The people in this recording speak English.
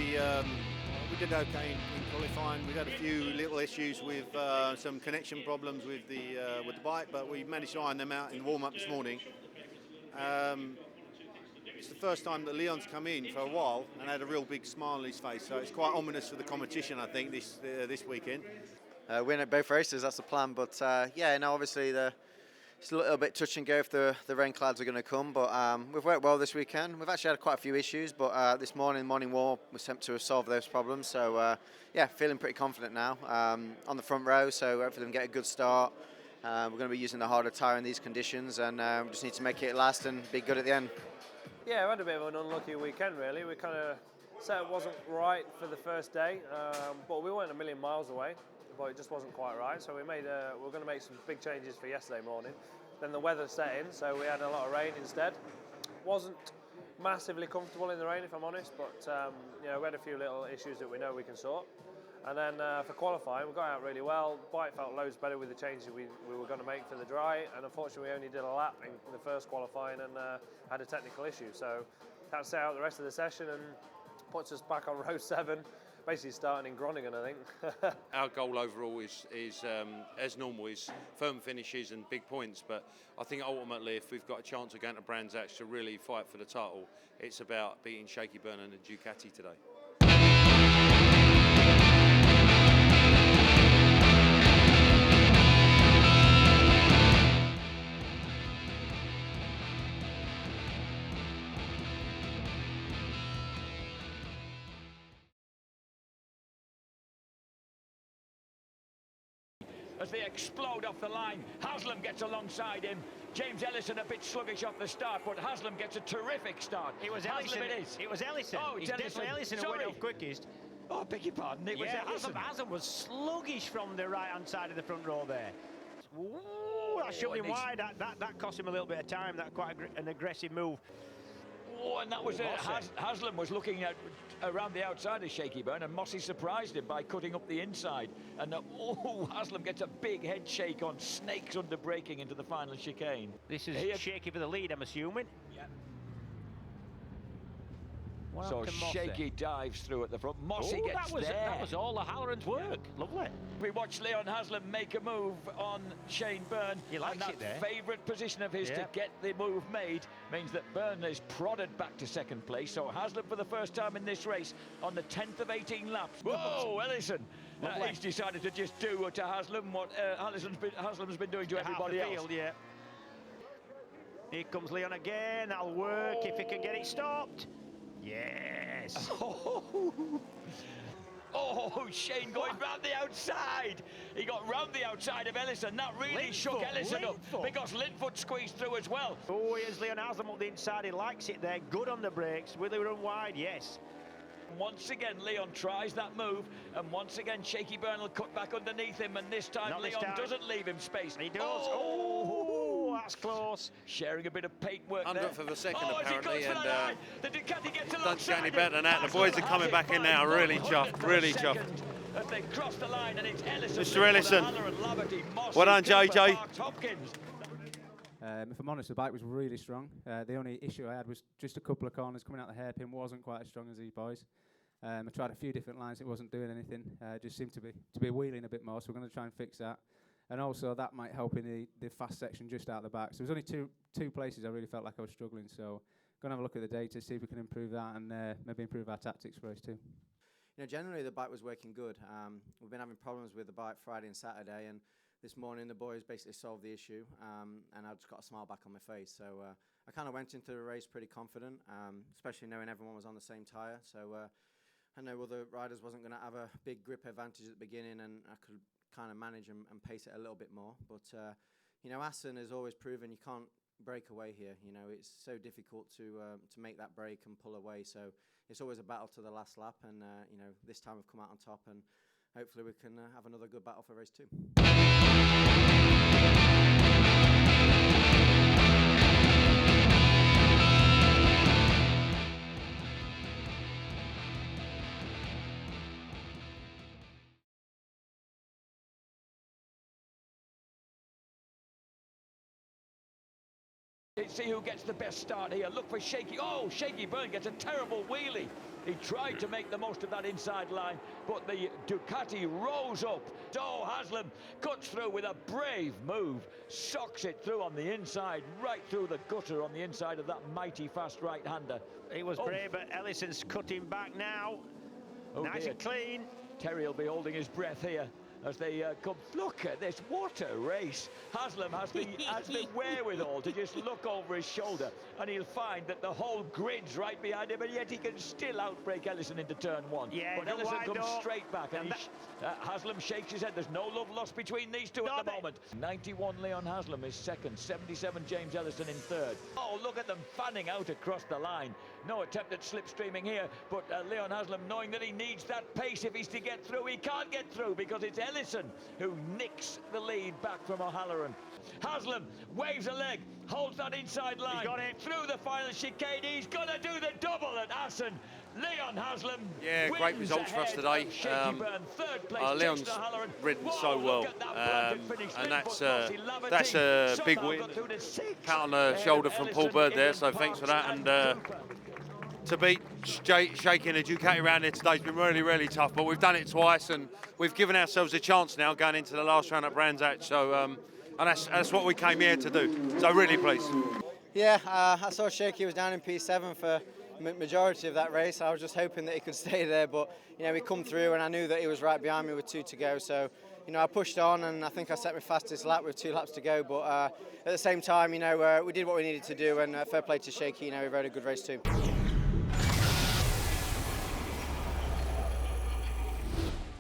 we did okay in qualifying. We had a few little issues with some connection problems with the bike, but we managed to iron them out in warm-up this morning. It's the first time that Leon's come in for a while and had a real big smile on his face, so it's quite ominous for the competition, I think, this weekend. Win at both races, that's the plan, but yeah, no, obviously it's a little bit touch and go if the rain clouds are going to come, but we've worked well this weekend. We've actually had quite a few issues, but this morning warm was sent to solve those problems, so yeah, feeling pretty confident now on the front row, so hopefully we can get a good start. We're going to be using the harder tyre in these conditions, and we just need to make it last and be good at the end. Yeah, we had a bit of an unlucky weekend, really. We kind of set it wasn't right for the first day, but we weren't a million miles away, but it just wasn't quite right. So we were going to make some big changes for yesterday morning. Then the weather set in, so we had a lot of rain instead. Wasn't massively comfortable in the rain, if I'm honest, but you know, we had a few little issues that we know we can sort. And then for qualifying, we got out really well. The bike felt loads better with the changes we were going to make for the dry, and unfortunately we only did a lap in the first qualifying and had a technical issue. So that set out the rest of the session and puts us back on row 7, basically starting in Groningen, I think. Our goal overall is as normal, is firm finishes and big points, but I think ultimately if we've got a chance of going to Brands Hatch to really fight for the title, it's about beating Shaky Byrne and the Ducati today. As they explode off the line, Haslam gets alongside him. James Ellison a bit sluggish off the start, but Haslam gets a terrific start. It was Ellison. It was Ellison. Oh, it's definitely Ellison who went off quickest. Oh, beg your pardon. It was Ellison. Haslam was sluggish from the right-hand side of the front row there. Ooh, that shoved him wide. That cost him a little bit of time. That quite an aggressive move. Oh, and that was Haslam was looking at around the outside of Shaky Byrne, and Mossy surprised him by cutting up the inside. And Haslam gets a big head shake on, snakes under braking into the final chicane. This is Shaky for the lead, I'm assuming. Yeah. Well, so Shaky dives through at the front. Mossy gets there. That was all the Halloran's work. Lovely. We watched Leon Haslam make a move on Shane Byrne. He likes and it there. That favourite position of his to get the move made means that Byrne is prodded back to second place. So Haslam for the first time in this race on the 10th of 18 laps. Whoa, Ellison! He's decided to just do to Haslam what Haslam's been doing to everybody else. Field, yeah. Here comes Leon again. That'll work if he can get it stopped. Yes. Oh, Shane going round the outside. He got round the outside of Ellison. That really shook Ellison up because Linfoot squeezed through as well. Oh, here's Leon Haslam up the inside. He likes it there. Good on the brakes. Will he run wide? Yes. Once again, Leon tries that move, and once again, Shaky Byrne will cut back underneath him, and this time Leon doesn't leave him space. He does. Oh, that's close. Sharing a bit of paint work there. 100th of a second apparently, and the Ducati gets don't get any better than that. The boys are coming back in now, really chuffed, really chuffed. As they cross the line, and it's Ellison. Mr. Ellison. Well done, JJ. If I'm honest, the bike was really strong. The only issue I had was just a couple of corners coming out the hairpin wasn't quite as strong as these boys. I tried a few different lines, it wasn't doing anything. Just seemed to be wheeling a bit more, so we're going to try and fix that. And also that might help in the fast section just out the back. So there's only two places I really felt like I was struggling. So going to have a look at the data, see if we can improve that, and maybe improve our tactics for us too. You know, generally the bike was working good. We've been having problems with the bike Friday and Saturday, and this morning the boys basically solved the issue, and I just got a smile back on my face. So I kind of went into the race pretty confident, especially knowing everyone was on the same tyre. So I know other riders wasn't going to have a big grip advantage at the beginning, and I could kind of manage and pace it a little bit more. But you know, Assen has always proven you can't break away here. You know, it's so difficult to make that break and pull away. So it's always a battle to the last lap, and you know, this time we've come out on top, and hopefully we can have another good battle for race 2. Let's see who gets the best start here. Look for Shaky. Oh, Shaky Byrne gets a terrible wheelie. He tried to make the most of that inside line, but the Ducati rose up. So Haslam cuts through with a brave move, socks it through on the inside, right through the gutter on the inside of that mighty fast right-hander. He was brave, but Ellison's cutting back now. Nice and clean. Terry will be holding his breath here as they come. Look at this, what a race. Haslam has the wherewithal to just look over his shoulder, and he'll find that the whole grid's right behind him, and yet he can still outbrake Ellison into turn one. Yeah, but Ellison comes straight back, and Haslam shakes his head. There's no love lost between these two at the moment. 91 Leon Haslam is second, 77 James Ellison in third. Oh, look at them fanning out across the line. No attempt at slipstreaming here, but Leon Haslam, knowing that he needs that pace if he's to get through, he can't get through because it's Ellison who nicks the lead back from O'Halloran. Haslam waves a leg, holds that inside line. He's got it. Through the final chicane, he's going to do the double at Assen. Leon Haslam. Yeah, great results for us today. Third place, Leon's ridden so well, and that's a big win. Pat on the shoulder from Paul Bird there, so thanks for that. And to beat shaking a Ducati around here today has been really, really tough, but we've done it twice, and we've given ourselves a chance now going into the last round at Brands Hatch. So, and that's what we came here to do. So really pleased. Yeah, I saw Shaky was down in P7 for majority of that race. I was just hoping that he could stay there, but you know, we come through, and I knew that he was right behind me with 2 to go. So, you know, I pushed on, and I think I set my fastest lap with 2 laps to go. But at the same time, you know, we did what we needed to do, and fair play to Shaky. You know, he rode a good race too.